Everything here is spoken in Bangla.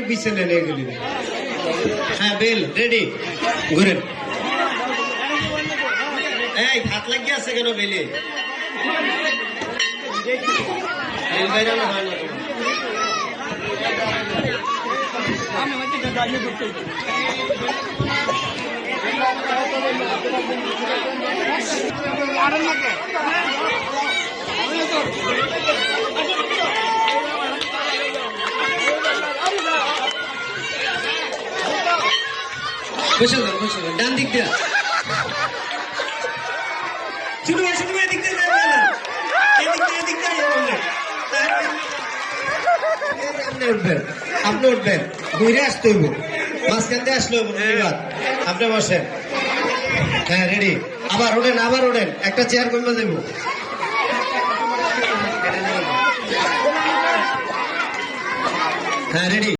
পিছনে নিয়ে গেলি। হ্যাঁ বেল রেডি, ঘুরেন। এই হাত লাগিয়ে আছে কেন বেলে? বেল বাইরানো হয় না বসে যান, বসে যান, ডান দিক দিয়া শুধু শুধু এদিক দিয়ে যাবেন, এদিক দিয়ে আপনি উঠবেন, আপনি উঠবেন, ঘুরে আসতে হইব, মাঝখান দিয়ে আসলে আপনি বসেন। হ্যাঁ রেডি, আবার ওঠেন, একটা চেয়ার কমে দেবো। হ্যাঁ রেডি।